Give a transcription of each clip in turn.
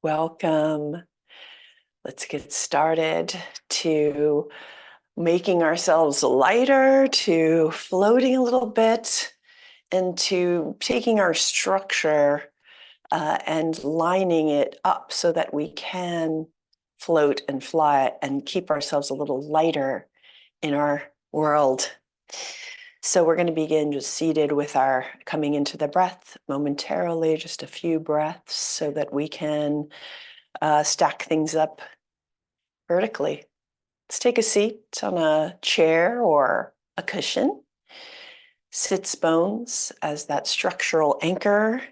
Welcome. Let's get started to making ourselves lighter, to floating a little bit, and to taking our structure and lining it up so that we can float and fly and keep ourselves a little lighter in our world. So we're going to begin just seated with our coming into the breath momentarily, just a few breaths so that we can stack things up vertically. Let's take a seat on a chair or a cushion. Sits bones as that structural anchor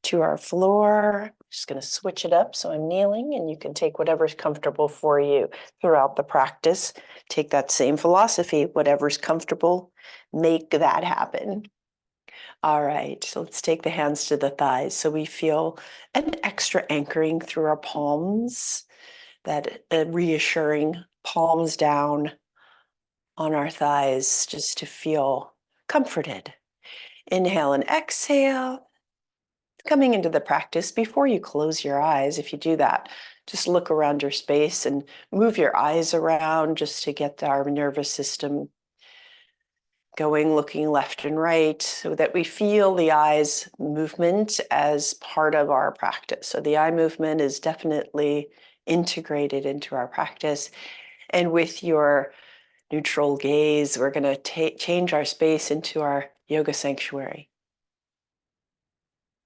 to our floor. Just going to switch it up so I'm kneeling, and you can take whatever's comfortable for you throughout the practice. Take that same philosophy, whatever's comfortable, make that happen. All right, so let's take the hands to the thighs so we feel an extra anchoring through our palms, that reassuring palms down on our thighs just to feel comforted. Inhale and exhale. Coming into the practice, before you close your eyes, if you do that, just look around your space and move your eyes around just to get our nervous system going, looking left and right, so that we feel the eyes movement as part of our practice. So the eye movement is definitely integrated into our practice. And with your neutral gaze, we're going to change our space into our yoga sanctuary.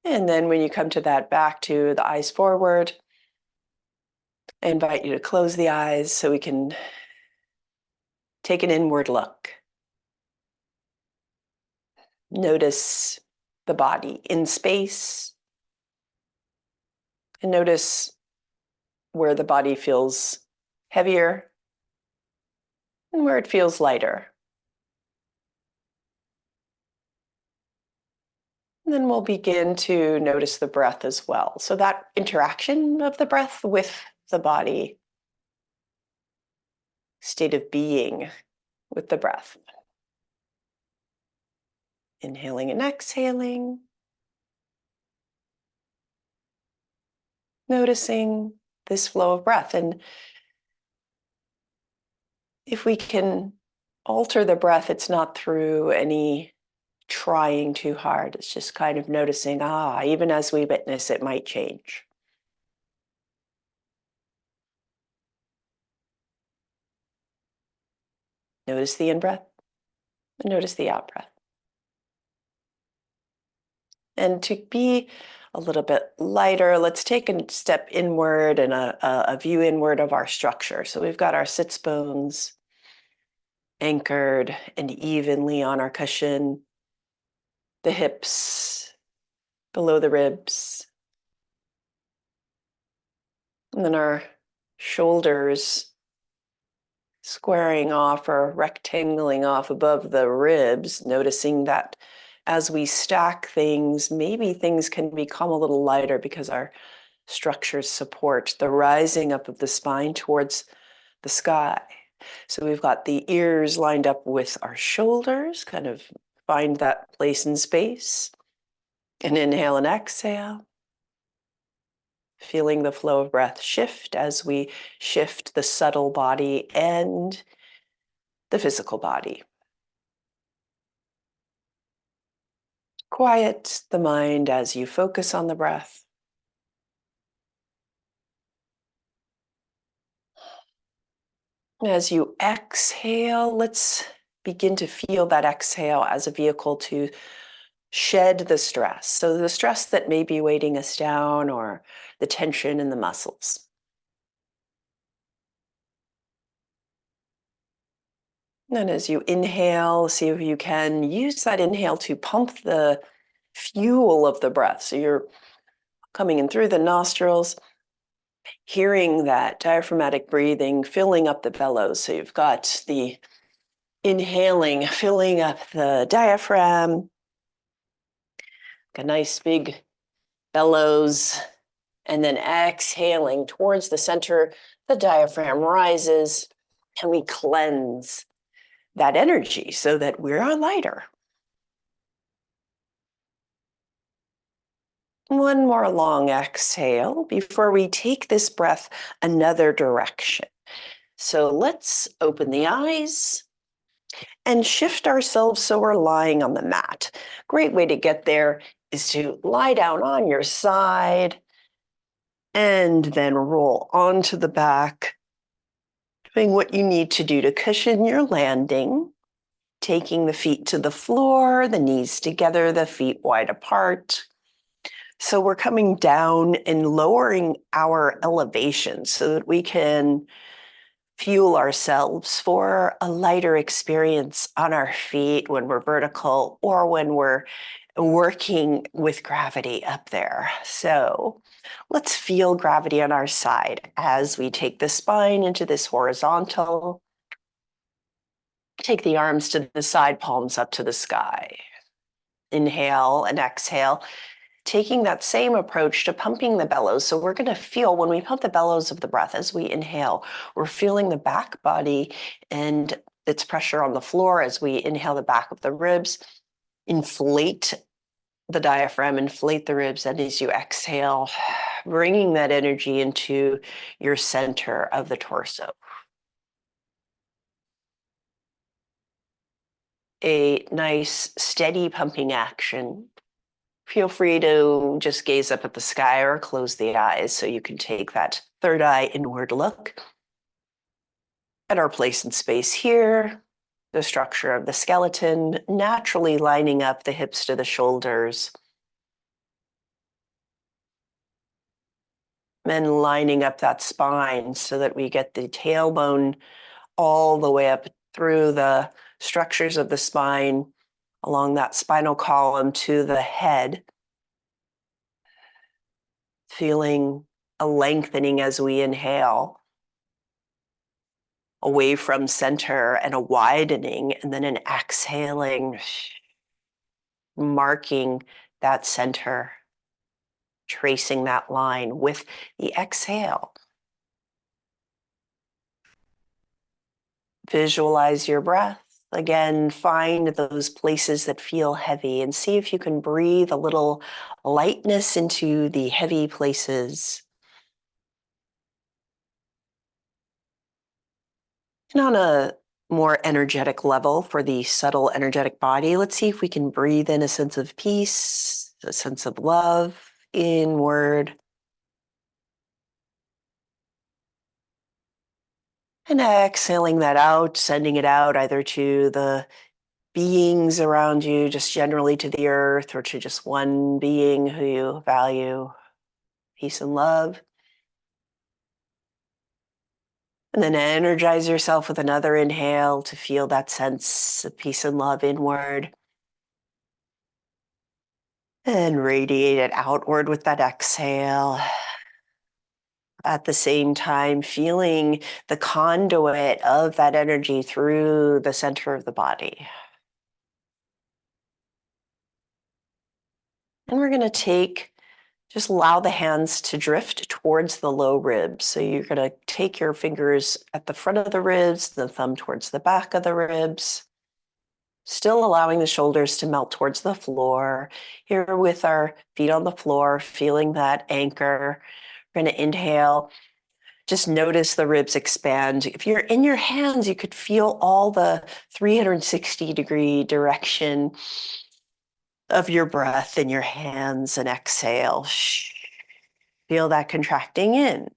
And then when you come to that, back to the eyes forward, I invite you to close the eyes so we can take an inward look. Notice the body in space, and notice where the body feels heavier and where it feels lighter. And then we'll begin to notice the breath as well. So that interaction of the breath with the body, state of being with the breath. Inhaling and exhaling. Noticing this flow of breath. And if we can alter the breath, it's not through any trying too hard. It's just kind of noticing, even as we witness, it might change. Notice the in-breath and notice the out-breath. And to be a little bit lighter, let's take a step inward and a view inward of our structure. So we've got our sits bones anchored and evenly on our cushion, the hips below the ribs, and then our shoulders squaring off or rectangling off above the ribs, noticing that as we stack things, maybe things can become a little lighter because our structures support the rising up of the spine towards the sky. So we've got the ears lined up with our shoulders, kind of find that place in space. And inhale and exhale. Feeling the flow of breath shift as we shift the subtle body and the physical body. Quiet the mind as you focus on the breath. As you exhale, let's begin to feel that exhale as a vehicle to shed the stress. So the stress that may be weighting us down or the tension in the muscles. And as you inhale, see if you can use that inhale to pump the fuel of the breath. So you're coming in through the nostrils, hearing that diaphragmatic breathing, filling up the bellows. So you've got the inhaling, filling up the diaphragm, a nice big bellows, and then exhaling towards the center, the diaphragm rises, and we cleanse that energy so that we're lighter. One more long exhale before we take this breath another direction. So let's open the eyes and shift ourselves so we're lying on the mat. Great way to get there is to lie down on your side and then roll onto the back, doing what you need to do to cushion your landing, taking the feet to the floor, the knees together, the feet wide apart. So we're coming down and lowering our elevation so that we can fuel ourselves for a lighter experience on our feet when we're vertical or when we're working with gravity up there. So let's feel gravity on our side as we take the spine into this horizontal. Take the arms to the side, palms up to the sky. Inhale and exhale, taking that same approach to pumping the bellows. So we're going to feel when we pump the bellows of the breath as we inhale, we're feeling the back body and its pressure on the floor as we inhale the back of the ribs. Inflate the diaphragm, inflate the ribs, and as you exhale, bringing that energy into your center of the torso. A nice steady pumping action. Feel free to just gaze up at the sky or close the eyes so you can take that third eye inward look at our place in space here, the structure of the skeleton, naturally lining up the hips to the shoulders, and lining up that spine so that we get the tailbone all the way up through the structures of the spine, along that spinal column to the head, feeling a lengthening as we inhale away from center and a widening, and then an exhaling, marking that center, tracing that line with the exhale. Visualize your breath. Again, find those places that feel heavy and see if you can breathe a little lightness into the heavy places. And on a more energetic level for the subtle energetic body, let's see if we can breathe in a sense of peace, a sense of love inward. And exhaling that out, sending it out either to the beings around you, just generally to the earth, or to just one being who you value, peace and love. And then energize yourself with another inhale to feel that sense of peace and love inward. And radiate it outward with that exhale. At the same time, feeling the conduit of that energy through the center of the body. And we're going to just allow the hands to drift towards the low ribs. So you're going to take your fingers at the front of the ribs, the thumb towards the back of the ribs, still allowing the shoulders to melt towards the floor. Here with our feet on the floor, feeling that anchor. We're going to inhale. Just notice the ribs expand. If you're in your hands, you could feel all the 360-degree direction of your breath in your hands and exhale. Feel that contracting in.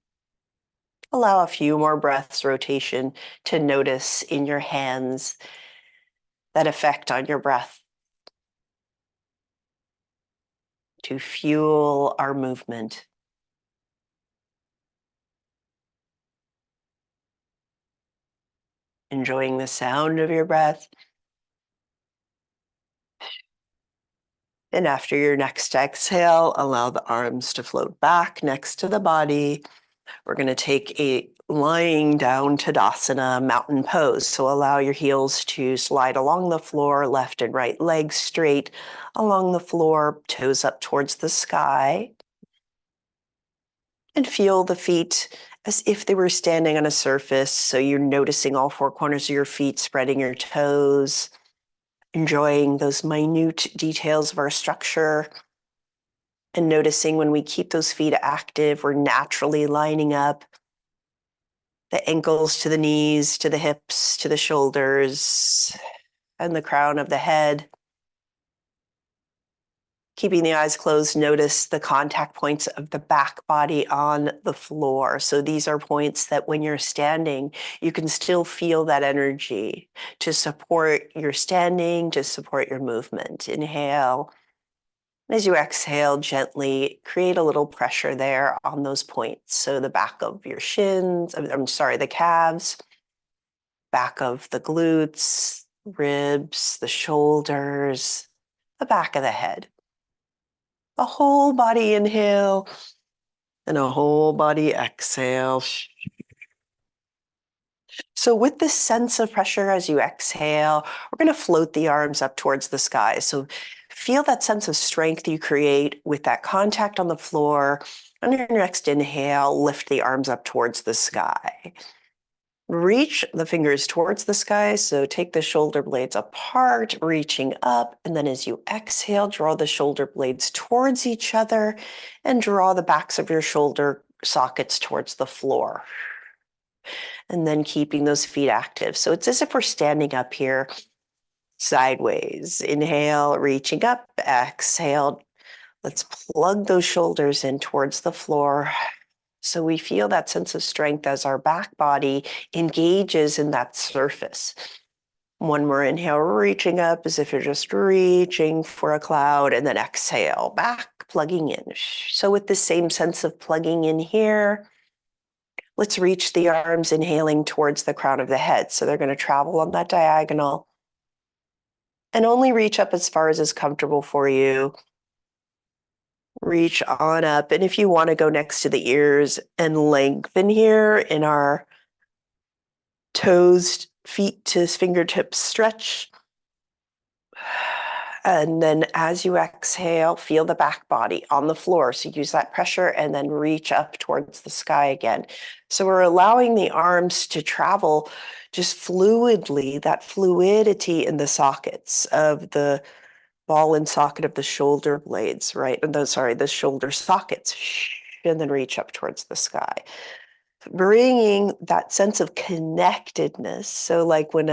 Allow a few more breaths rotation to notice in your hands that effect on your breath to fuel our movement. Enjoying the sound of your breath. And after your next exhale, allow the arms to float back next to the body. We're going to take a lying down Tadasana mountain pose. So allow your heels to slide along the floor, left and right legs straight along the floor, toes up towards the sky. And feel the feet as if they were standing on a surface. So you're noticing all four corners of your feet, spreading your toes, enjoying those minute details of our structure. And noticing when we keep those feet active, we're naturally lining up the ankles to the knees, to the hips, to the shoulders, and the crown of the head. Keeping the eyes closed, notice the contact points of the back body on the floor. So these are points that when you're standing, you can still feel that energy to support your standing, to support your movement. Inhale. As you exhale, gently create a little pressure there on those points. So the back of your shins, the calves, back of the glutes, ribs, the shoulders, the back of the head. A whole body inhale and a whole body exhale. So with this sense of pressure as you exhale, we're going to float the arms up towards the sky. So feel that sense of strength you create with that contact on the floor. On your next inhale, lift the arms up towards the sky. Reach the fingers towards the sky. So take the shoulder blades apart, reaching up. And then as you exhale, draw the shoulder blades towards each other and draw the backs of your shoulder sockets towards the floor. And then keeping those feet active. So it's as if we're standing up here sideways. Inhale, reaching up, exhale. Let's plug those shoulders in towards the floor. So we feel that sense of strength as our back body engages in that surface. One more inhale, reaching up as if you're just reaching for a cloud, and then exhale, back, plugging in. So with the same sense of plugging in here, let's reach the arms, inhaling towards the crown of the head. So they're going to travel on that diagonal and only reach up as far as is comfortable for you. Reach on up. And if you want to go next to the ears and lengthen here in our toes, feet to fingertips stretch. And then as you exhale, feel the back body on the floor. So use that pressure and then reach up towards the sky again. So we're allowing the arms to travel just fluidly, that fluidity in the sockets of the ball and socket of the shoulder blades, right? The shoulder sockets, and then reach up towards the sky. Bringing that sense of connectedness. So like when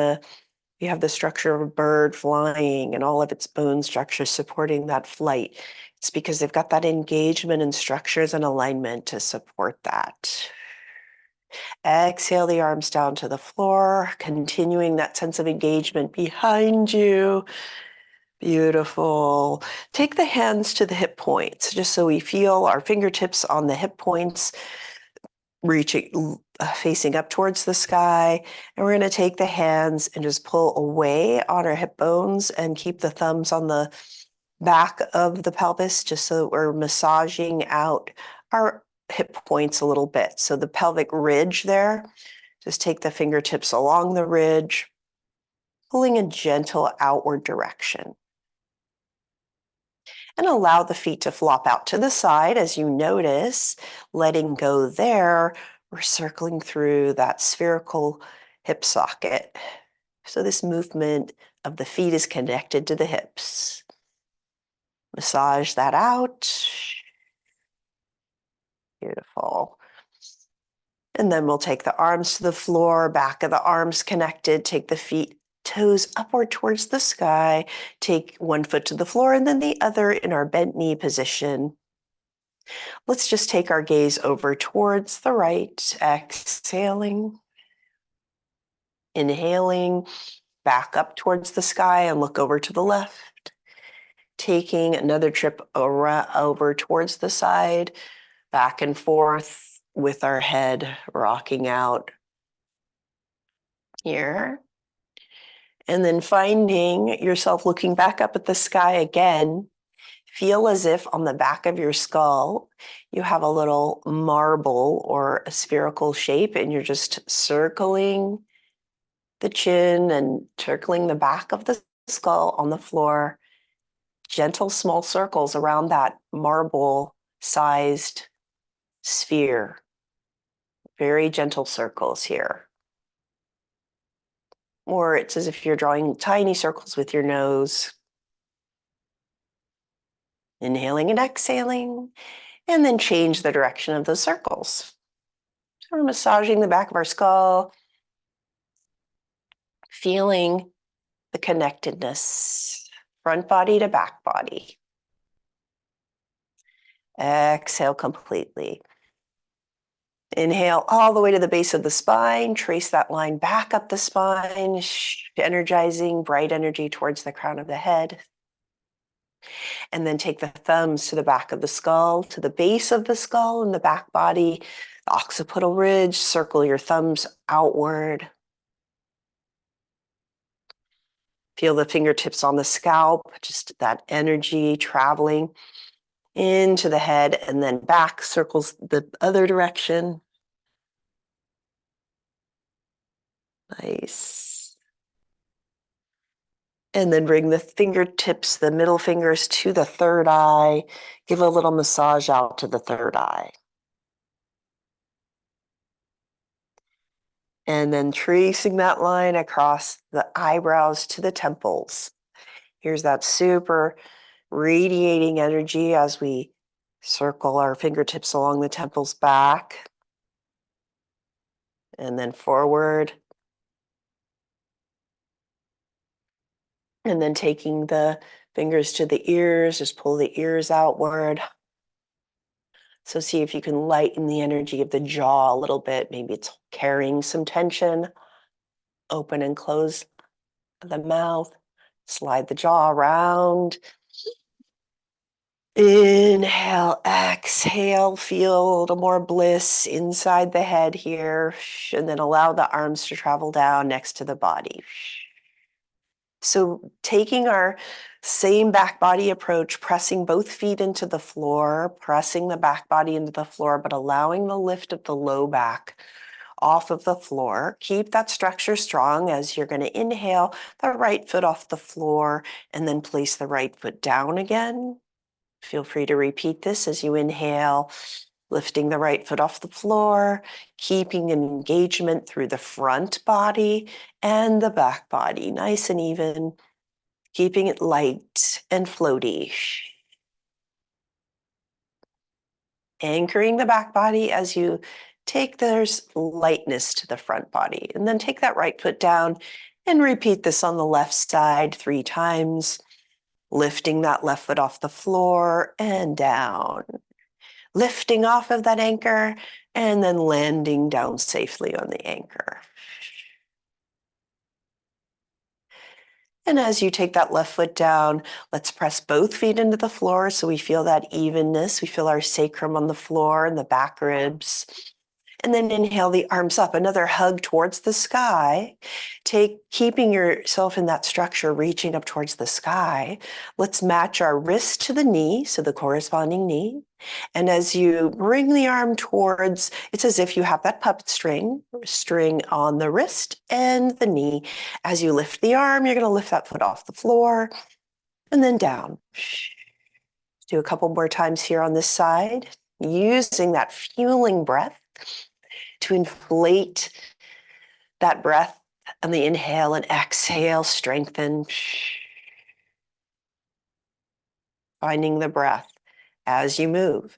you have the structure of a bird flying and all of its bone structure supporting that flight, it's because they've got that engagement and structures and alignment to support that. Exhale the arms down to the floor, continuing that sense of engagement behind you. Beautiful. Take the hands to the hip points, just so we feel our fingertips on the hip points, reaching, facing up towards the sky. And we're going to take the hands and just pull away on our hip bones and keep the thumbs on the back of the pelvis, just so that we're massaging out our hip points a little bit. So the pelvic ridge there, just take the fingertips along the ridge, pulling a gentle outward direction. And allow the feet to flop out to the side as you notice, letting go there. We're circling through that spherical hip socket. So this movement of the feet is connected to the hips. Massage that out. Beautiful. And then we'll take the arms to the floor, back of the arms connected, take the feet, toes upward towards the sky, take one foot to the floor and then the other in our bent knee position. Let's just take our gaze over towards the right, exhaling, inhaling, back up towards the sky and look over to the left. Taking another trip over towards the side, back and forth with our head rocking out here. And then finding yourself looking back up at the sky again. Feel as if on the back of your skull, you have a little marble or a spherical shape and you're just circling the chin and circling the back of the skull on the floor. Gentle small circles around that marble-sized sphere. Very gentle circles here. Or it's as if you're drawing tiny circles with your nose. Inhaling and exhaling, and then change the direction of those circles. So we're massaging the back of our skull, feeling the connectedness, front body to back body. Exhale completely. Inhale all the way to the base of the spine. Trace that line back up the spine, energizing bright energy towards the crown of the head. And then take the thumbs to the back of the skull, to the base of the skull and the back body, the occipital ridge. Circle your thumbs outward. Feel the fingertips on the scalp, just that energy traveling into the head and then back, circles the other direction. Nice. And then bring the fingertips, the middle fingers to the third eye. Give a little massage out to the third eye. And then tracing that line across the eyebrows to the temples. Here's that super radiating energy as we circle our fingertips along the temples back. And then forward. And then taking the fingers to the ears, just pull the ears outward. So see if you can lighten the energy of the jaw a little bit. Maybe it's carrying some tension. Open and close the mouth. Slide the jaw around. Inhale, exhale, feel a little more bliss inside the head here. And then allow the arms to travel down next to the body. So taking our same back body approach, pressing both feet into the floor, pressing the back body into the floor, but allowing the lift of the low back off of the floor. Keep that structure strong as you're going to inhale the right foot off the floor and then place the right foot down again. Feel free to repeat this as you inhale, lifting the right foot off the floor, keeping an engagement through the front body and the back body, nice and even, keeping it light and floaty. Anchoring the back body as you take there's lightness to the front body. And then take that right foot down and repeat this on the left side 3 times, lifting that left foot off the floor and down. Lifting off of that anchor and then landing down safely on the anchor. And as you take that left foot down, let's press both feet into the floor so we feel that evenness. We feel our sacrum on the floor and the back ribs. And then inhale the arms up, another hug towards the sky. Keeping yourself in that structure, reaching up towards the sky. Let's match our wrist to the knee, so the corresponding knee. And as you bring the arm towards, it's as if you have that puppet string on the wrist and the knee. As you lift the arm, you're going to lift that foot off the floor and then down. Do a couple more times here on this side, using that fueling breath to inflate that breath on the inhale and exhale, strengthen. Finding the breath as you move.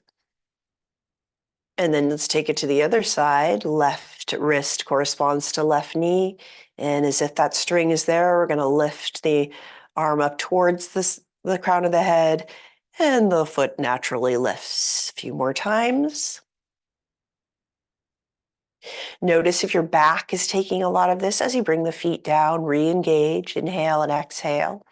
And then let's take it to the other side. Left wrist corresponds to left knee. And as if that string is there, we're going to lift the arm up towards the crown of the head, and the foot naturally lifts. A few more times. Notice if your back is taking a lot of this as you bring the feet down, re-engage, inhale and exhale.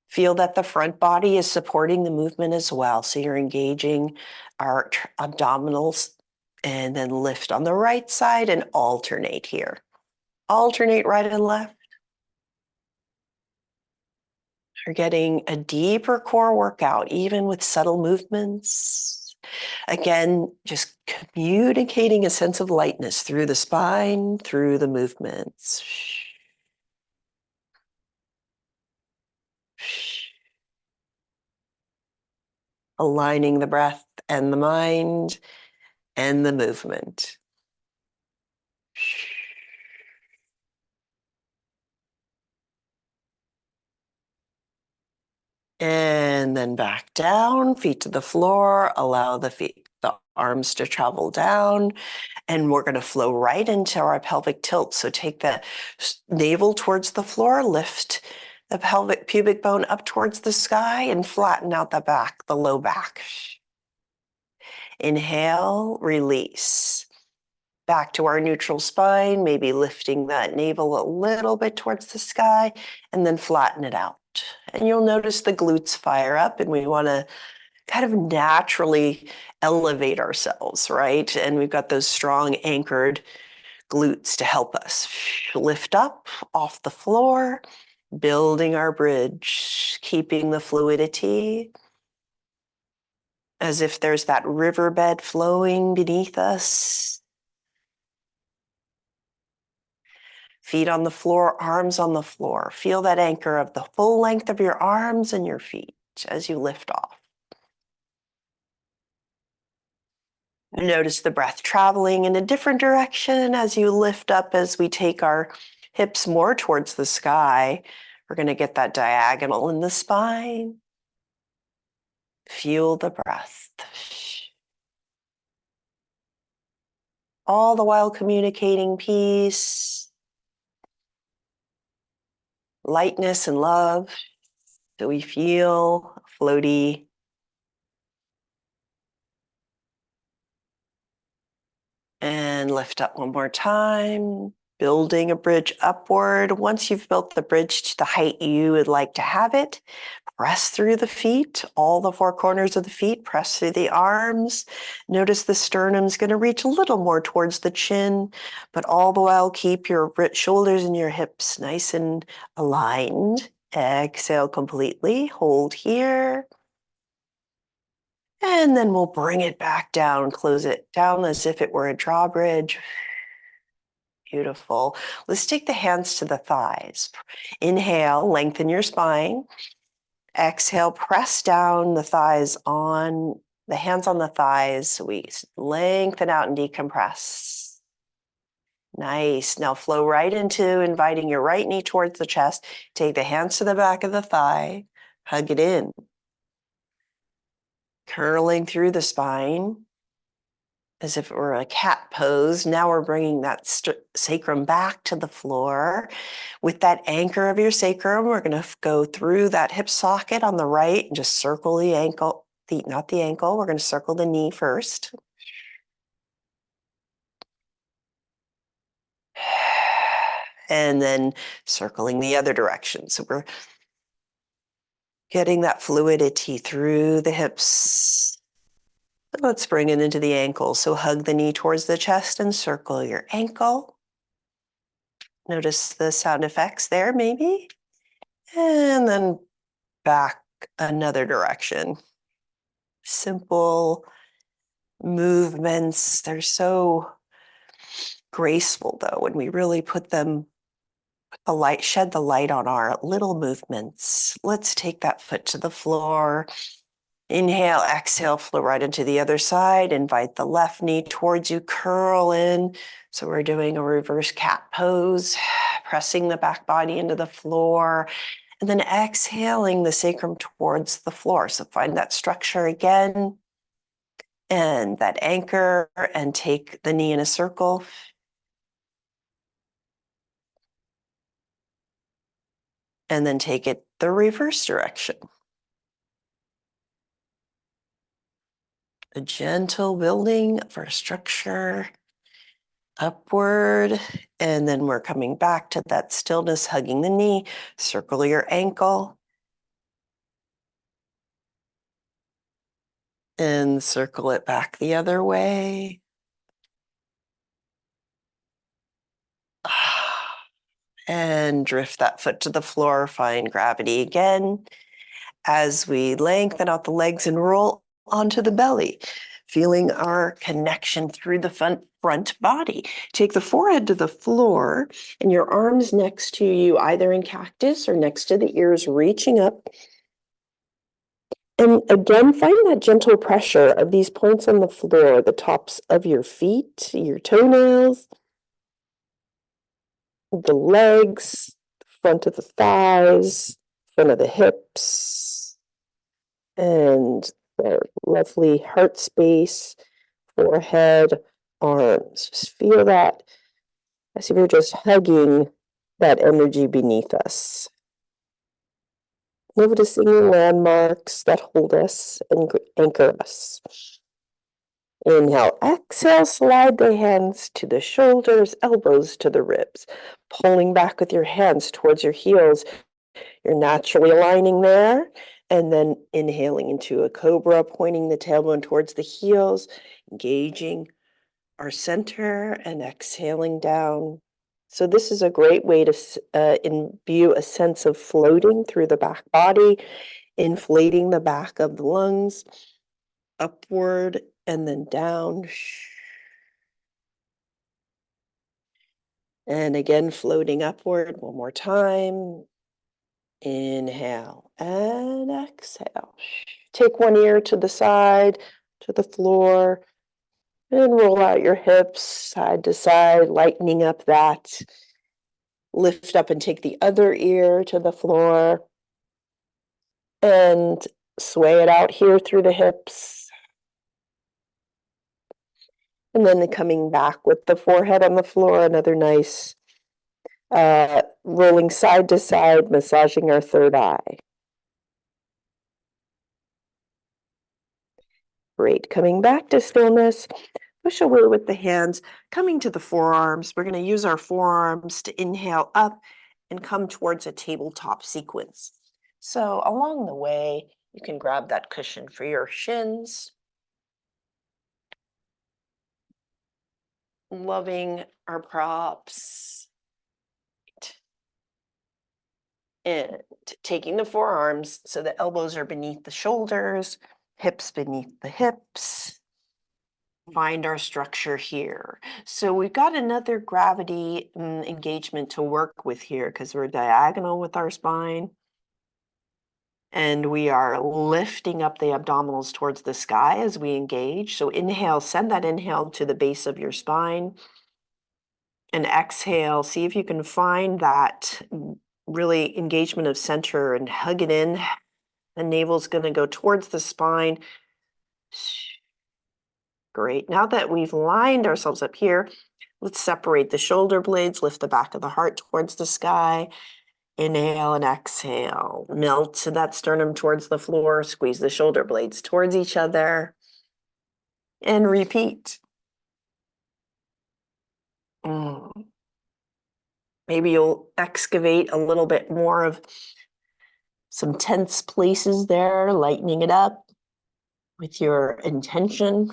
Feel that the front body is supporting the movement as well. So you're engaging our abdominals and then lift on the right side and alternate here. Alternate right and left. You're getting a deeper core workout, even with subtle movements. Again, just communicating a sense of lightness through the spine, through the movements. Aligning the breath and the mind and the movement. And then back down, feet to the floor, allow the arms to travel down, and we're going to flow right into our pelvic tilt. So take the navel towards the floor, lift the pelvic pubic bone up towards the sky, and flatten out the back, the low back. Inhale, release. Back to our neutral spine, maybe lifting that navel a little bit towards the sky, and then flatten it out. And you'll notice the glutes fire up, and we want to kind of naturally elevate ourselves, right? And we've got those strong anchored glutes to help us lift up off the floor, building our bridge, keeping the fluidity as if there's that riverbed flowing beneath us. Feet on the floor, arms on the floor. Feel that anchor of the full length of your arms and your feet as you lift off. Notice the breath traveling in a different direction as you lift up, as we take our hips more towards the sky. We're going to get that diagonal in the spine. Feel the breath. All the while communicating peace, lightness, and love. So we feel floaty. And lift up one more time, building a bridge upward. Once you've built the bridge to the height you would like to have it, press through the feet, all the four corners of the feet, press through the arms. Notice the sternum's going to reach a little more towards the chin, but all the while keep your shoulders and your hips nice and aligned. Exhale completely, hold here. And then we'll bring it back down, close it down as if it were a drawbridge. Beautiful. Let's take the hands to the thighs. Inhale, lengthen your spine. Exhale, press down the thighs on the hands on the thighs. So we lengthen out and decompress. Nice. Now flow right into inviting your right knee towards the chest. Take the hands to the back of the thigh. Hug it in. Curling through the spine as if it were a cat pose. Now we're bringing that sacrum back to the floor. With that anchor of your sacrum, we're going to go through that hip socket on the right and just circle the ankle, not the ankle. We're going to circle the knee first. And then circling the other direction. So we're getting that fluidity through the hips. Let's bring it into the ankle. So hug the knee towards the chest and circle your ankle. Notice the sound effects there, maybe. And then back another direction. Simple movements. They're so graceful, though, when we really put them, shed the light on our little movements. Let's take that foot to the floor. Inhale, exhale, flow right into the other side. Invite the left knee towards you, curl in. So we're doing a reverse cat pose, pressing the back body into the floor, and then exhaling the sacrum towards the floor. So find that structure again and that anchor, and take the knee in a circle. And then take it the reverse direction. A gentle building of our structure upward, and then we're coming back to that stillness, hugging the knee. Circle your ankle and circle it back the other way. And drift that foot to the floor. Find gravity again as we lengthen out the legs and roll onto the belly, feeling our connection through the front body. Take the forehead to the floor and your arms next to you, either in cactus or next to the ears, reaching up. And again, find that gentle pressure of these points on the floor, the tops of your feet, your toenails, the legs, front of the thighs, front of the hips. and the lovely heart space, forehead, arms. Just feel that as if you're just hugging that energy beneath us. Noticing the landmarks that hold us and anchor us. Inhale, exhale, slide the hands to the shoulders, elbows to the ribs. Pulling back with your hands towards your heels. You're naturally aligning there. And then inhaling into a cobra, pointing the tailbone towards the heels, engaging our center, and exhaling down. So this is a great way to imbue a sense of floating through the back body, inflating the back of the lungs, upward and then down. And again, floating upward one more time. Inhale and exhale. Take one ear to the side, to the floor, and roll out your hips side to side, lightening up that. Lift up and take the other ear to the floor and sway it out here through the hips. And then coming back with the forehead on the floor, another nice rolling side to side, massaging our third eye. Great. Coming back to stillness, push away with the hands, coming to the forearms. We're going to use our forearms to inhale up and come towards a tabletop sequence. So along the way, you can grab that cushion for your shins. Loving our props. And taking the forearms so the elbows are beneath the shoulders, hips beneath the hips. Find our structure here. So we've got another gravity engagement to work with here because we're diagonal with our spine. And we are lifting up the abdominals towards the sky as we engage. So inhale, send that inhale to the base of your spine. And exhale, see if you can find that really engagement of center and hug it in. The navel's going to go towards the spine. Great. Now that we've lined ourselves up here, let's separate the shoulder blades, lift the back of the heart towards the sky. Inhale and exhale. Melt that sternum towards the floor. Squeeze the shoulder blades towards each other. And repeat. Maybe you'll excavate a little bit more of some tense places there, lightening it up with your intention.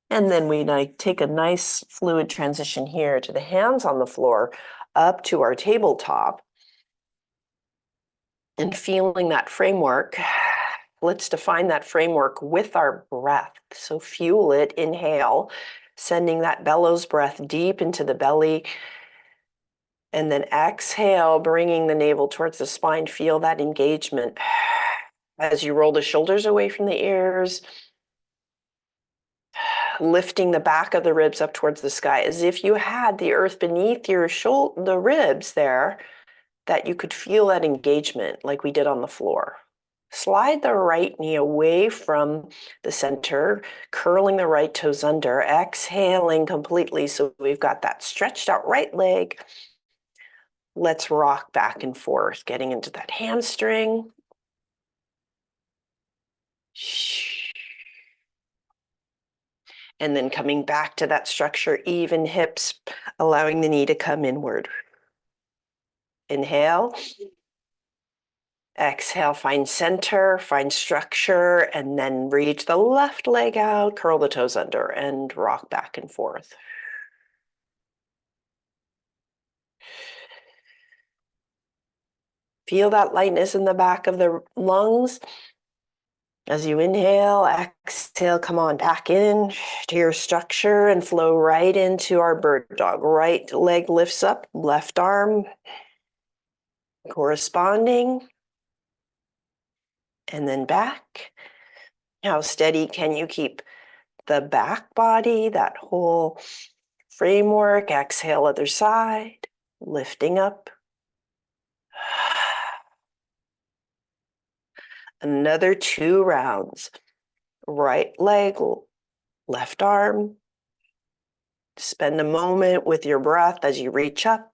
And then we take a nice fluid transition here to the hands on the floor, up to our tabletop. And feeling that framework, let's define that framework with our breath. So fuel it, inhale, sending that bellows breath deep into the belly. And then exhale, bringing the navel towards the spine. Feel that engagement as you roll the shoulders away from the ears, lifting the back of the ribs up towards the sky, as if you had the earth beneath your the ribs there, that you could feel that engagement like we did on the floor. Slide the right knee away from the center, curling the right toes under, exhaling completely. So we've got that stretched out right leg. Let's rock back and forth, getting into that hamstring. And then coming back to that structure, even hips, allowing the knee to come inward. Inhale. Exhale, find center, find structure, and then reach the left leg out, curl the toes under, and rock back and forth. Feel that lightness in the back of the lungs. As you inhale, exhale, come on back in to your structure and flow right into our bird dog. Right leg lifts up, left arm corresponding, and then back. How steady can you keep the back body, that whole framework? Exhale, other side, lifting up. Another 2 rounds. Right leg, left arm. Spend a moment with your breath as you reach up,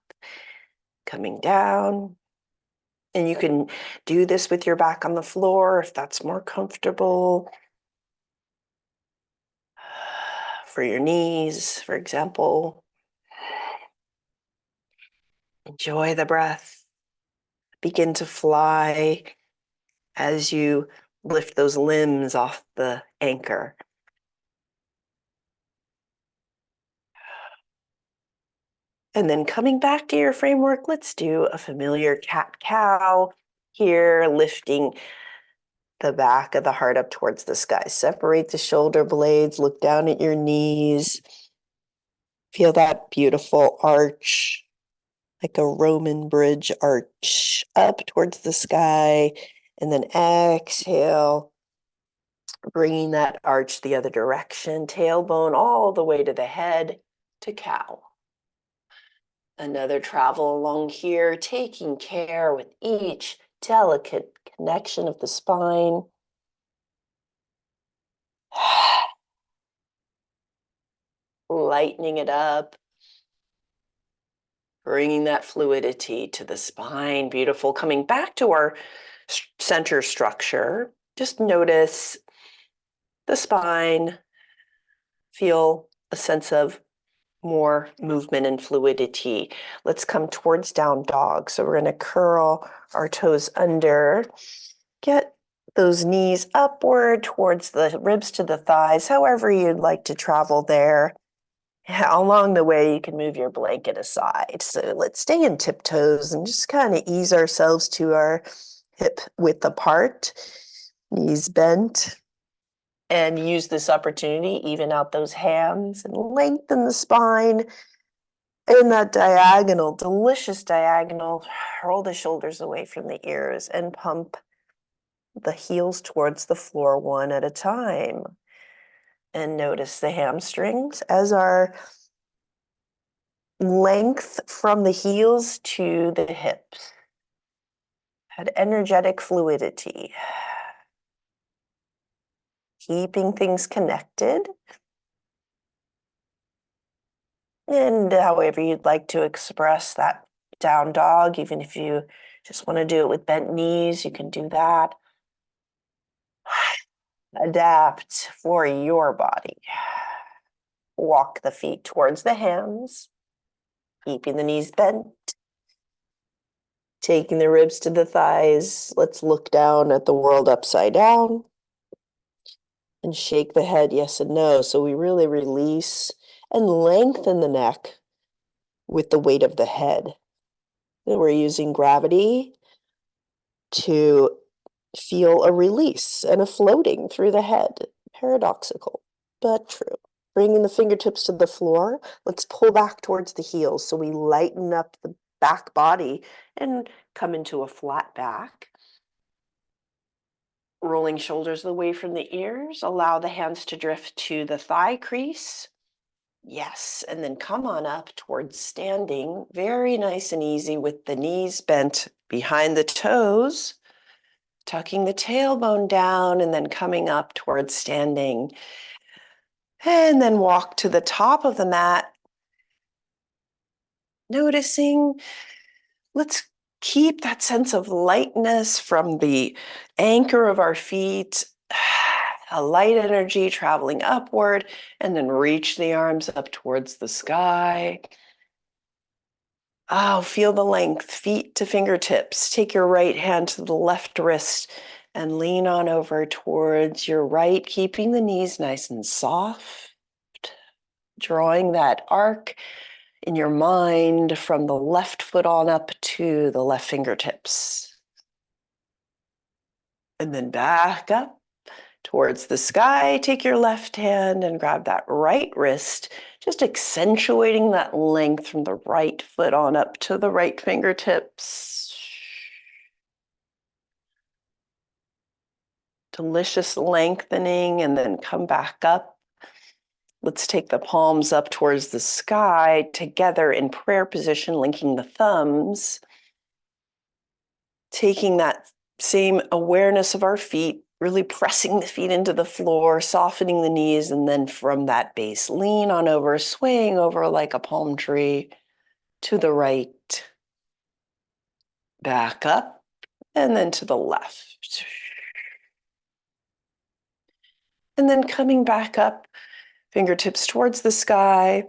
coming down. And you can do this with your back on the floor if that's more comfortable. For your knees, for example. Enjoy the breath. Begin to fly as you lift those limbs off the anchor. And then coming back to your framework, let's do a familiar cat-cow here, lifting the back of the heart up towards the sky. Separate the shoulder blades, look down at your knees. Feel that beautiful arch, like a Roman bridge arch up towards the sky. And then exhale, bringing that arch the other direction, tailbone all the way to the head to cow. Another travel along here, taking care with each delicate connection of the spine. Lightening it up, bringing that fluidity to the spine. Beautiful. Coming back to our center structure, just notice the spine, feel a sense of more movement and fluidity. Let's come towards down dog. So we're going to curl our toes under, get those knees upward towards the ribs to the thighs, however you'd like to travel there. Along the way, you can move your blanket aside. So let's stay in tiptoes and just kind of ease ourselves to our hip width apart, knees bent. And use this opportunity, even out those hands and lengthen the spine. In that diagonal, delicious diagonal, roll the shoulders away from the ears and pump the heels towards the floor one at a time. And notice the hamstrings as our length from the heels to the hips. Had energetic fluidity. Keeping things connected. And however you'd like to express that down dog, even if you just want to do it with bent knees, you can do that. Adapt for your body. Walk the feet towards the hands, keeping the knees bent. Taking the ribs to the thighs. Let's look down at the world upside down. And shake the head yes and no. So we really release and lengthen the neck with the weight of the head. And we're using gravity to feel a release and a floating through the head. Paradoxical, but true. Bringing the fingertips to the floor. Let's pull back towards the heels so we lighten up the back body and come into a flat back. Rolling shoulders away from the ears. Allow the hands to drift to the thigh crease. Yes, and then come on up towards standing. Very nice and easy with the knees bent behind the toes. Tucking the tailbone down and then coming up towards standing. And then walk to the top of the mat. Noticing, let's keep that sense of lightness from the anchor of our feet. A light energy traveling upward, and then reach the arms up towards the sky. Oh, feel the length, feet to fingertips. Take your right hand to the left wrist and lean on over towards your right, keeping the knees nice and soft. Drawing that arc in your mind from the left foot on up to the left fingertips. And then back up towards the sky. Take your left hand and grab that right wrist, just accentuating that length from the right foot on up to the right fingertips. Delicious lengthening, and then come back up. Let's take the palms up towards the sky together in prayer position, linking the thumbs. Taking that Same awareness of our feet, really pressing the feet into the floor, softening the knees, and then from that base, lean on over, swaying over like a palm tree to the right, back up, and then to the left. And then coming back up, fingertips towards the sky.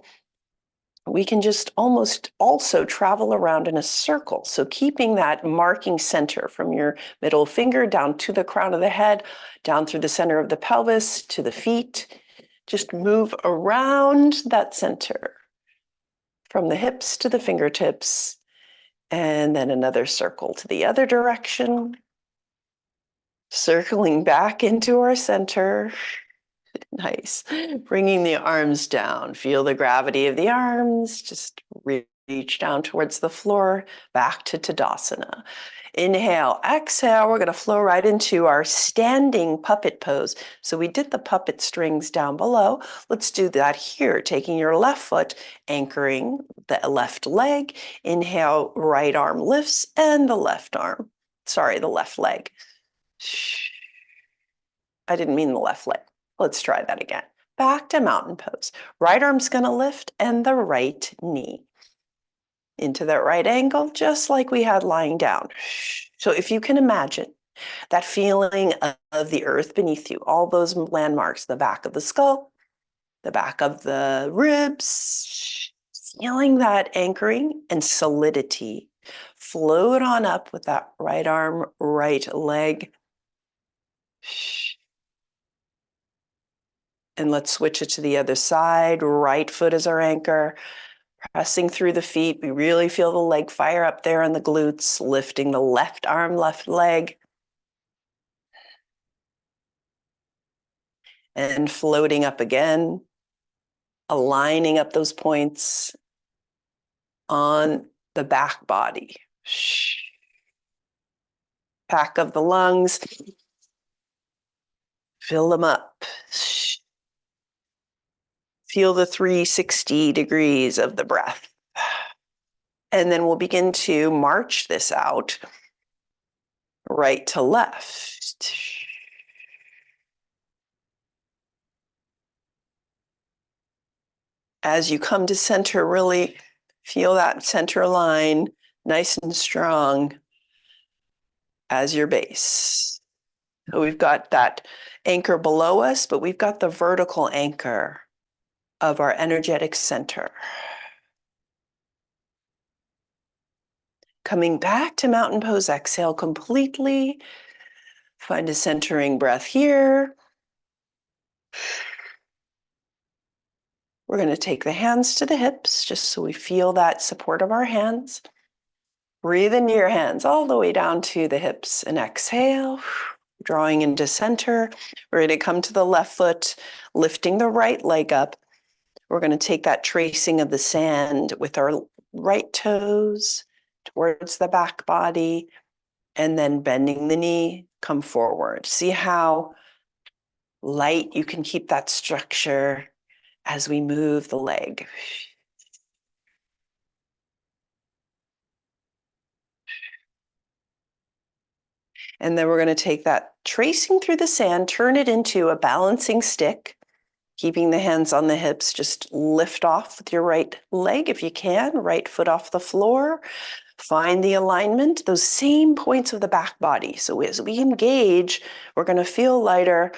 We can just almost also travel around in a circle. So keeping that marking center from your middle finger down to the crown of the head, down through the center of the pelvis to the feet. Just move around that center from the hips to the fingertips, and then another circle to the other direction. Circling back into our center. Nice. Bringing the arms down. Feel the gravity of the arms. Just reach down towards the floor, back to Tadasana. Inhale, exhale. We're going to flow right into our standing puppet pose. So we did the puppet strings down below. Let's do that here. Taking your left foot, anchoring the left leg. Inhale, right arm lifts, and the left leg. I didn't mean the left leg. Let's try that again. Back to mountain pose. Right arm's gonna lift and the right knee into that right angle, just like we had lying down. So if you can imagine that feeling of the earth beneath you, all those landmarks, the back of the skull, the back of the ribs, feeling that anchoring and solidity. Float on up with that right arm, right leg. And let's switch it to the other side. Right foot is our anchor. Pressing through the feet. We really feel the leg fire up there on the glutes. Lifting the left arm, left leg. And floating up again. Aligning up those points on the back body. Back of the lungs. Fill them up. Feel the 360 degrees of the breath. And then we'll begin to march this out right to left. As you come to center, really feel that center line nice and strong as your base. So we've got that anchor below us, but we've got the vertical anchor of our energetic center. Coming back to mountain pose, exhale completely. Find a centering breath here. We're going to take the hands to the hips, just so we feel that support of our hands. Breathe into your hands all the way down to the hips and exhale, drawing into center. We're going to come to the left foot, lifting the right leg up. We're going to take that tracing of the sand with our right toes towards the back body, and then bending the knee, come forward. See how light you can keep that structure as we move the leg. And then we're going to take that tracing through the sand, turn it into a balancing stick, keeping the hands on the hips. Just lift off with your right leg if you can, right foot off the floor. Find the alignment, those same points of the back body. So as we engage, we're going to feel lighter,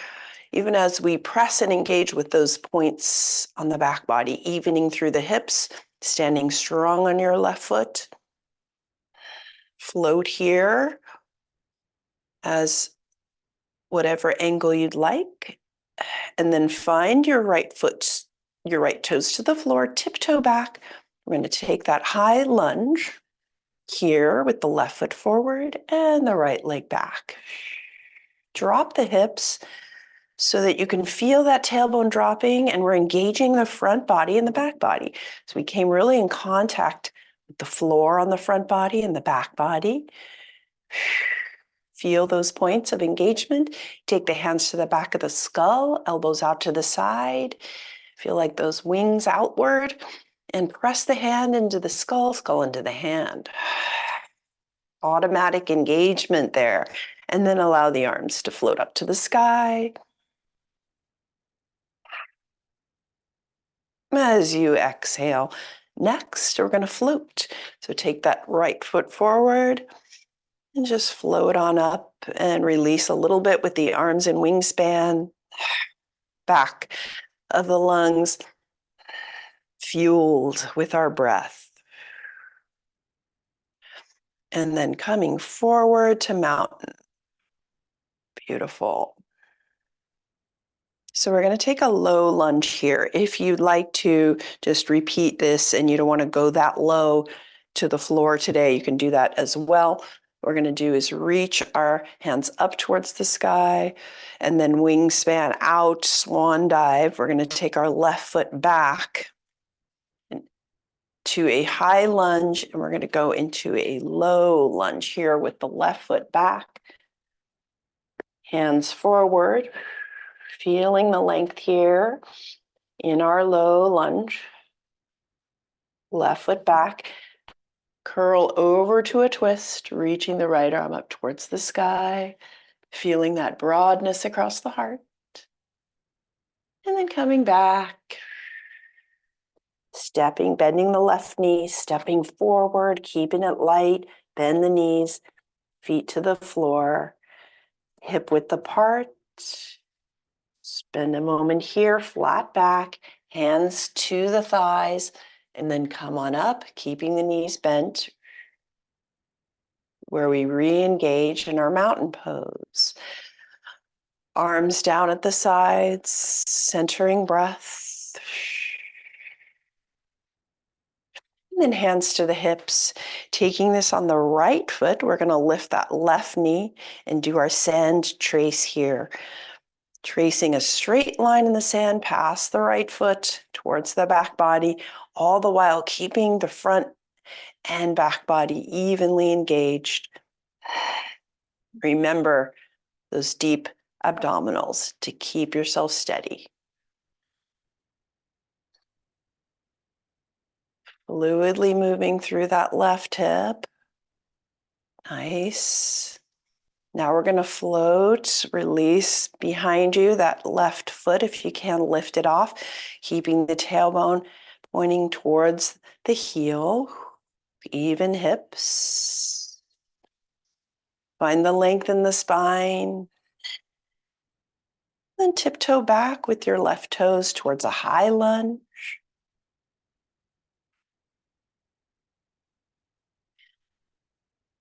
even as we press and engage with those points on the back body, evening through the hips, standing strong on your left foot. Float here as whatever angle you'd like. And then find your right foot, your right toes to the floor, tiptoe back. We're going to take that high lunge here with the left foot forward and the right leg back. Drop the hips so that you can feel that tailbone dropping, and we're engaging the front body and the back body. So we came really in contact with the floor on the front body and the back body. Feel those points of engagement. Take the hands to the back of the skull, elbows out to the side. Feel like those wings outward, and press the hand into the skull, skull into the hand. Automatic engagement there And then allow the arms to float up to the sky. As you exhale, next we're going to float. So take that right foot forward and just float on up and release a little bit with the arms in wingspan. Back of the lungs, fueled with our breath. And then coming forward to mountain. Beautiful. So we're going to take a low lunge here. If you'd like to just repeat this and you don't want to go that low to the floor today, you can do that as well. What we're going to do is reach our hands up towards the sky and then wingspan out, swan dive. We're going to take our left foot back to a high lunge, and we're going to go into a low lunge here with the left foot back, hands forward, feeling the length here in our low lunge. Left foot back, curl over to a twist, reaching the right arm up towards the sky, feeling that broadness across the heart. And then coming back, stepping, bending the left knee, stepping forward, keeping it light, bend the knees, feet to the floor, hip width apart. Spend a moment here, flat back, hands to the thighs, and then come on up, keeping the knees bent, where we re-engage in our mountain pose. Arms down at the sides, centering breath. And then hands to the hips. Taking this on the right foot, we're going to lift that left knee and do our sand trace here. Tracing a straight line in the sand past the right foot towards the back body, all the while keeping the front and back body evenly engaged. Remember those deep abdominals to keep yourself steady. Fluidly moving through that left hip. Nice. Now we're going to float, release behind you that left foot if you can lift it off, keeping the tailbone pointing towards the heel, even hips. Find the length in the spine. Then tiptoe back with your left toes towards a high lunge.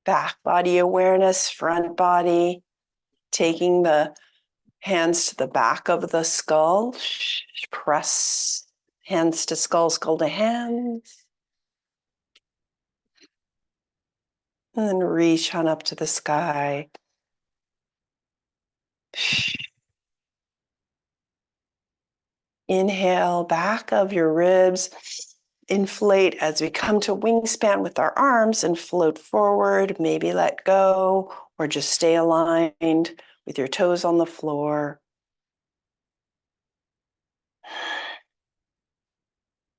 Back body awareness, front body, taking the hands to the back of the skull. Press hands to skull, skull to hands. And then reach on up to the sky. Inhale, back of your ribs. Inflate as we come to wingspan with our arms and float forward. Maybe let go or just stay aligned with your toes on the floor.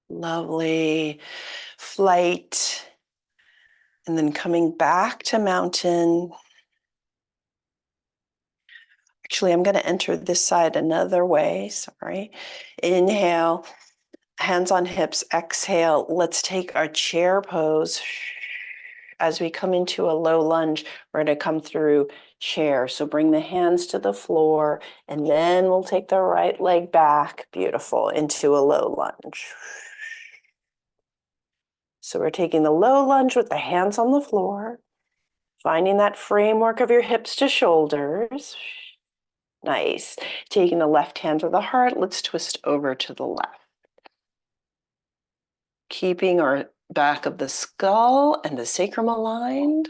Lovely. Flight. And then coming back to mountain. Actually, I'm going to enter this side another way. Sorry. Inhale, hands on hips. Exhale. Let's take our chair pose. As we come into a low lunge, we're going to come through chair. So bring the hands to the floor, and then we'll take the right leg back. Beautiful. Into a low lunge. So we're taking the low lunge with the hands on the floor, finding that framework of your hips to shoulders. Nice. Taking the left hand to the heart, let's twist over to the left. Keeping our back of the skull and the sacrum aligned.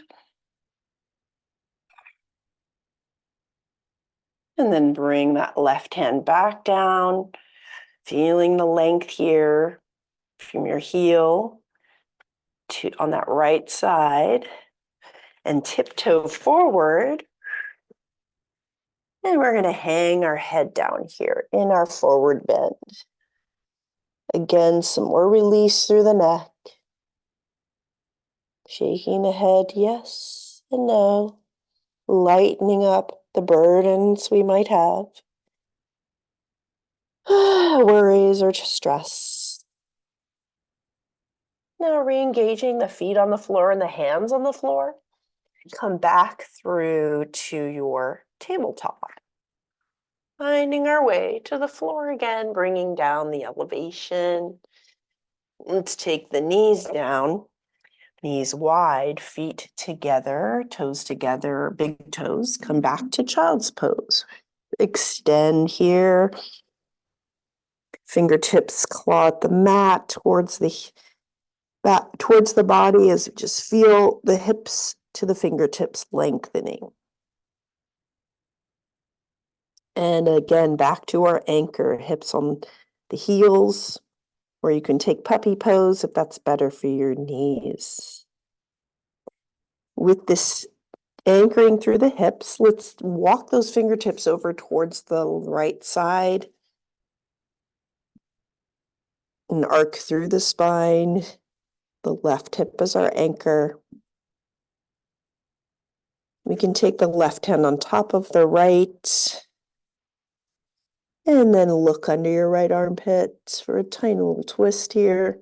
And then bring that left hand back down, feeling the length here from your heel to on that right side. And tiptoe forward. And we're going to hang our head down here in our forward bend. Again, some more release through the neck. Shaking the head yes and no. lightening up the burdens we might have, worries or stress. Now re-engaging the feet on the floor and the hands on the floor. Come back through to your tabletop. Finding our way to the floor again, bringing down the elevation. Let's take the knees down, knees wide, feet together, toes together, big toes. Come back to child's pose. Extend here. Fingertips claw at the mat towards the body as we just feel the hips to the fingertips lengthening. And again, back to our anchor, hips on the heels, or you can take puppy pose if that's better for your knees. With this anchoring through the hips, let's walk those fingertips over towards the right side and arc through the spine. The left hip is our anchor. We can take the left hand on top of the right and then look under your right armpit for a tiny little twist here.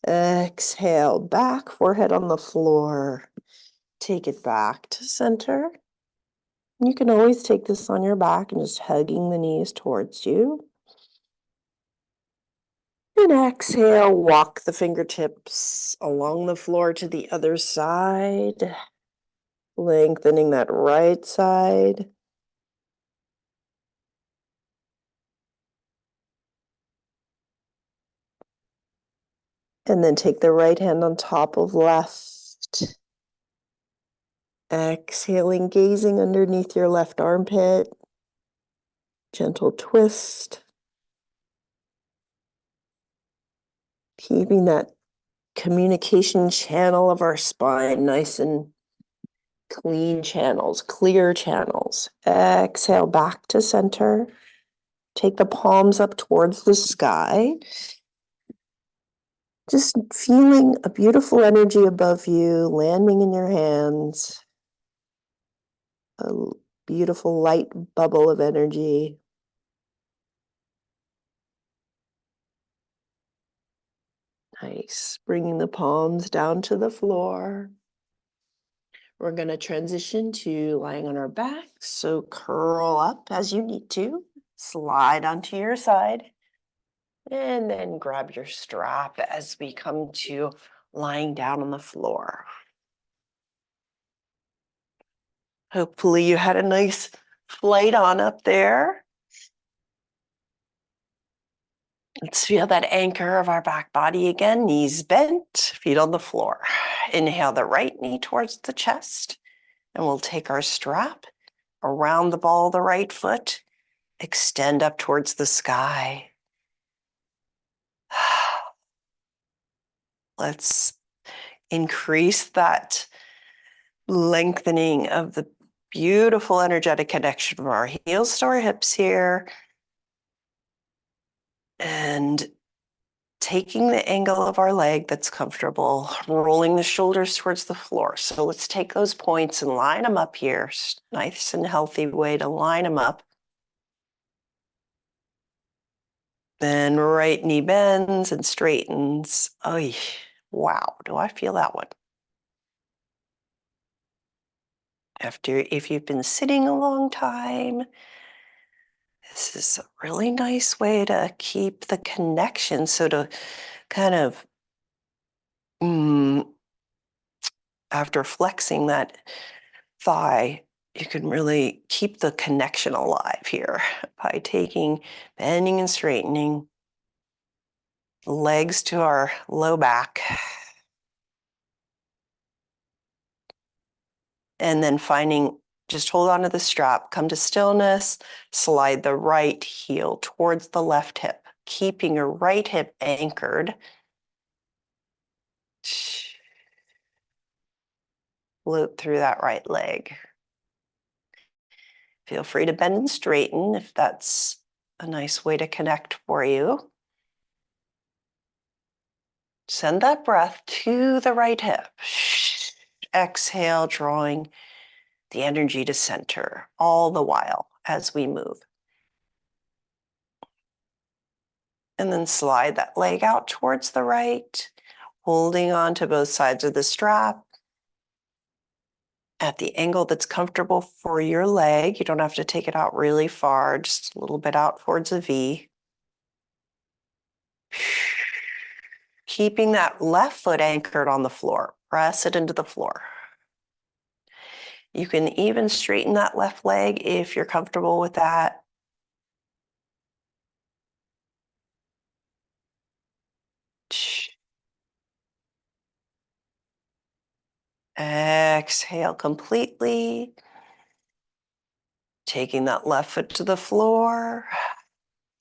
Exhale, back, forehead on the floor. Take it back to center. You can always take this on your back and just hugging the knees towards you. And exhale, walk the fingertips along the floor to the other side, lengthening that right side. And then take the right hand on top of left. Exhaling, gazing underneath your left armpit. Gentle twist. Keeping that communication channel of our spine nice and clean channels, clear channels. Exhale back to center. Take the palms up towards the sky. Just feeling a beautiful energy above you, landing in your hands. A beautiful light bubble of energy. Nice. Bringing the palms down to the floor. We're going to transition to lying on our back. So curl up as you need to. Slide onto your side. And then grab your strap as we come to lying down on the floor. Hopefully you had a nice flight on up there. Let's feel that anchor of our back body again. Knees bent, feet on the floor. Inhale the right knee towards the chest. And we'll take our strap around the ball of the right foot. Extend up towards the sky. Let's increase that lengthening of the beautiful energetic connection from our heels to our hips here. And taking the angle of our leg that's comfortable, rolling the shoulders towards the floor. So let's take those points and line them up here. Nice and healthy way to line them up. Then right knee bends and straightens. Oh, wow, do I feel that one? If you've been sitting a long time, this is a really nice way to keep the connection. So to kind of, after flexing that thigh, you can really keep the connection alive here by bending and straightening legs to our low back. And then just hold on to the strap, come to stillness, slide the right heel towards the left hip, keeping your right hip anchored. Float through that right leg. Feel free to bend and straighten if that's a nice way to connect for you. Send that breath to the right hip. Exhale, drawing the energy to center all the while as we move. And then slide that leg out towards the right, holding on to both sides of the strap at the angle that's comfortable for your leg. You don't have to take it out really far, just a little bit out towards a V. Keeping that left foot anchored on the floor. Press it into the floor. You can even straighten that left leg if you're comfortable with that. Exhale completely. Taking that left foot to the floor.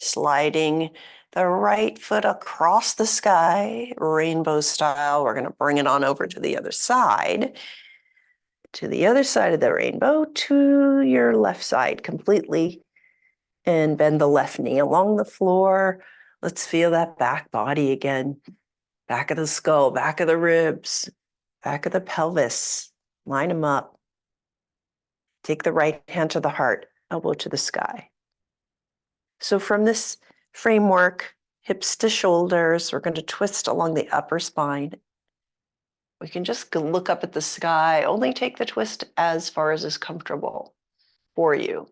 Sliding the right foot across the sky, rainbow style. We're going to bring it on over to the other side. To the other side of the rainbow, to your left side completely. And bend the left knee along the floor. Let's feel that back body again. Back of the skull, back of the ribs, back of the pelvis. Line them up. Take the right hand to the heart, elbow to the sky. So from this framework, hips to shoulders, we're going to twist along the upper spine. We can just look up at the sky, only take the twist as far as is comfortable for you.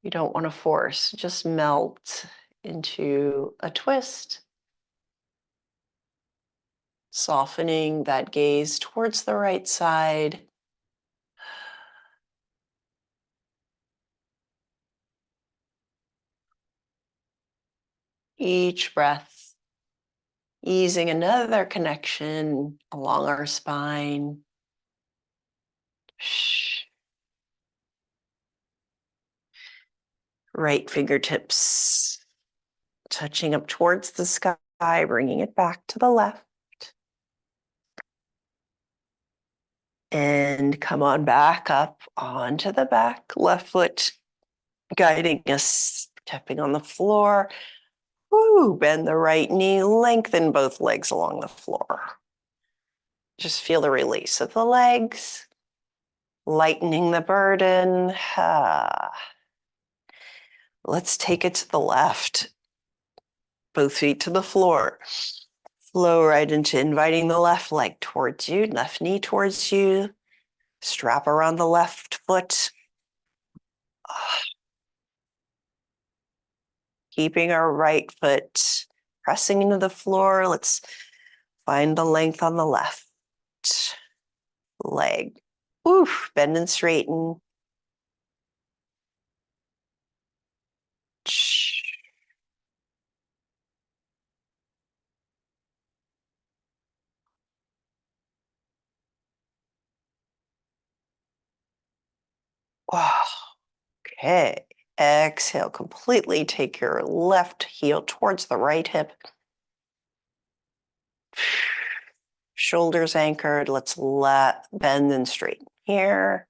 You don't want to force, just melt into a twist. Softening that gaze towards the right side. Each breath, easing another connection along our spine. Right fingertips touching up towards the sky, bringing it back to the left. And come on back up onto the back, left foot guiding us, stepping on the floor. Woo, bend the right knee, lengthen both legs along the floor. Just feel the release of the legs, lightening the burden. Let's take it to the left. Both feet to the floor. Flow right into inviting the left leg towards you, left knee towards you. Strap around the left foot. Keeping our right foot pressing into the floor. Let's find the length on the left leg. Oof, bend and straighten. Wow. Okay. Exhale, completely take your left heel towards the right hip. Shoulders anchored. Let's bend and straighten here.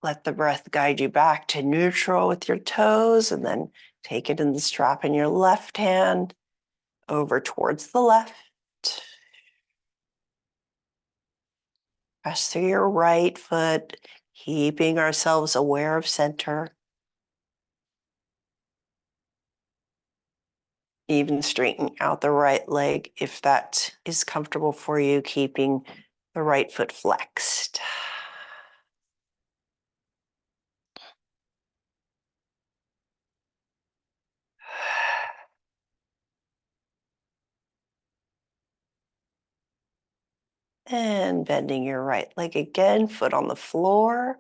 Let the breath guide you back to neutral with your toes, and then take it in the strap in your left hand over towards the left. Press through your right foot, keeping ourselves aware of center. Even straighten out the right leg if that is comfortable for you, keeping the right foot flexed. And bending your right leg again, foot on the floor.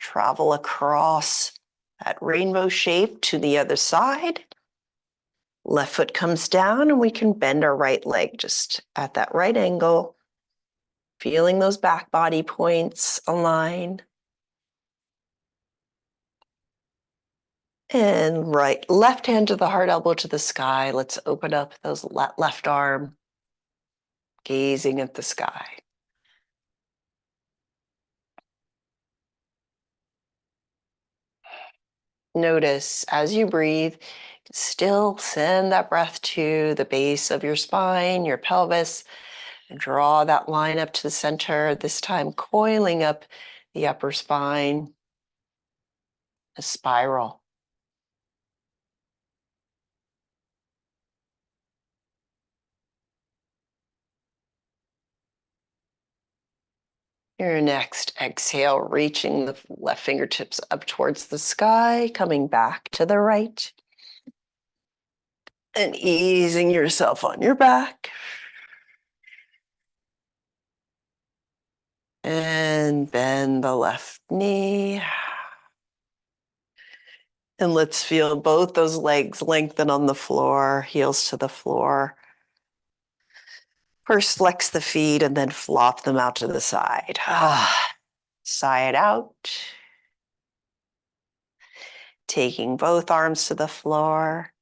Travel across that rainbow shape to the other side. Left foot comes down and we can bend our right leg just at that right angle. Feeling those back body points align. And left hand to the heart, elbow to the sky. Let's open up those left arm, gazing at the sky. Notice as you breathe, still send that breath to the base of your spine, your pelvis, and draw that line up to the center, this time coiling up the upper spine, a spiral. Your next exhale, reaching the left fingertips up towards the sky, coming back to the right, and easing yourself on your back. And bend the left knee. And let's feel both those legs lengthen on the floor, heels to the floor. First, flex the feet and then flop them out to the side. Sigh it out. Taking both arms to the floor.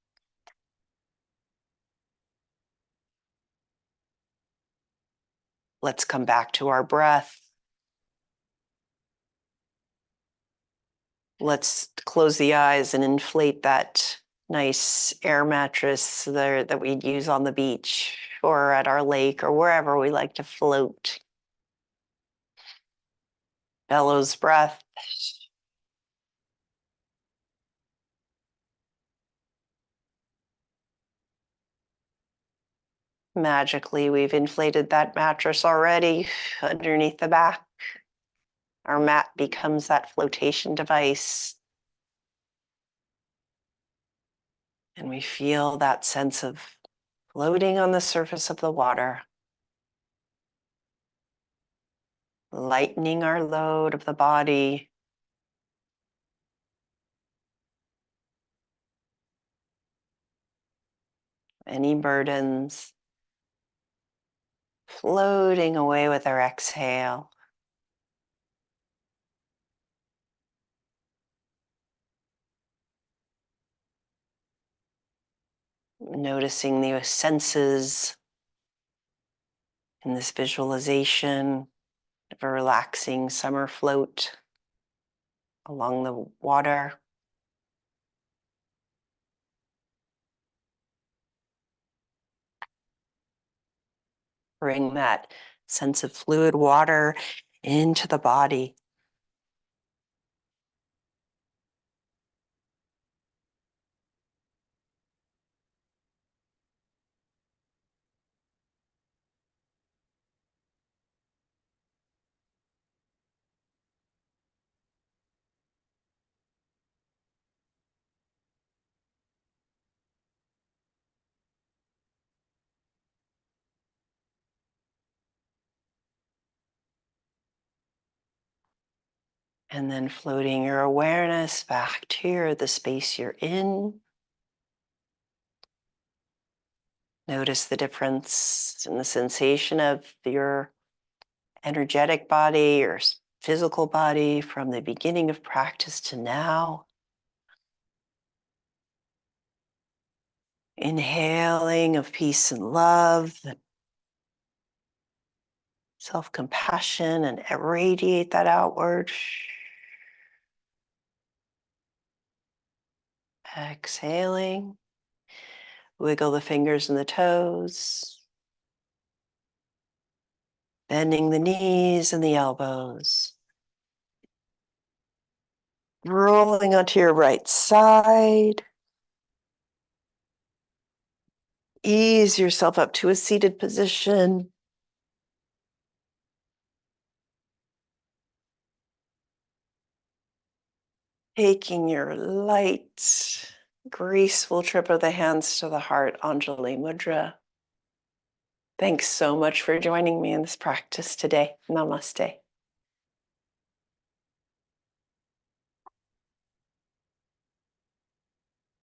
Let's come back to our breath. Let's close the eyes and inflate that nice air mattress there that we'd use on the beach or at our lake or wherever we like to float. Bellows breath. Magically, we've inflated that mattress already underneath the back. Our mat becomes that flotation device. And we feel that sense of floating on the surface of the water, lightening our load of the body. Any burdens, floating away with our exhale. Noticing the senses in this visualization of a relaxing summer float along the water. Bring that sense of fluid water into the body. And then floating your awareness back to the space you're in. Notice the difference in the sensation of your energetic body, your physical body from the beginning of practice to now. Inhaling of peace and love, self-compassion, and radiate that outward. Exhaling. Wiggle the fingers and the toes. Bending the knees and the elbows. Rolling onto your right side. Ease yourself up to a seated position. Taking your light, graceful trip of the hands to the heart, Anjali Mudra. Thanks so much for joining me in this practice today. Namaste.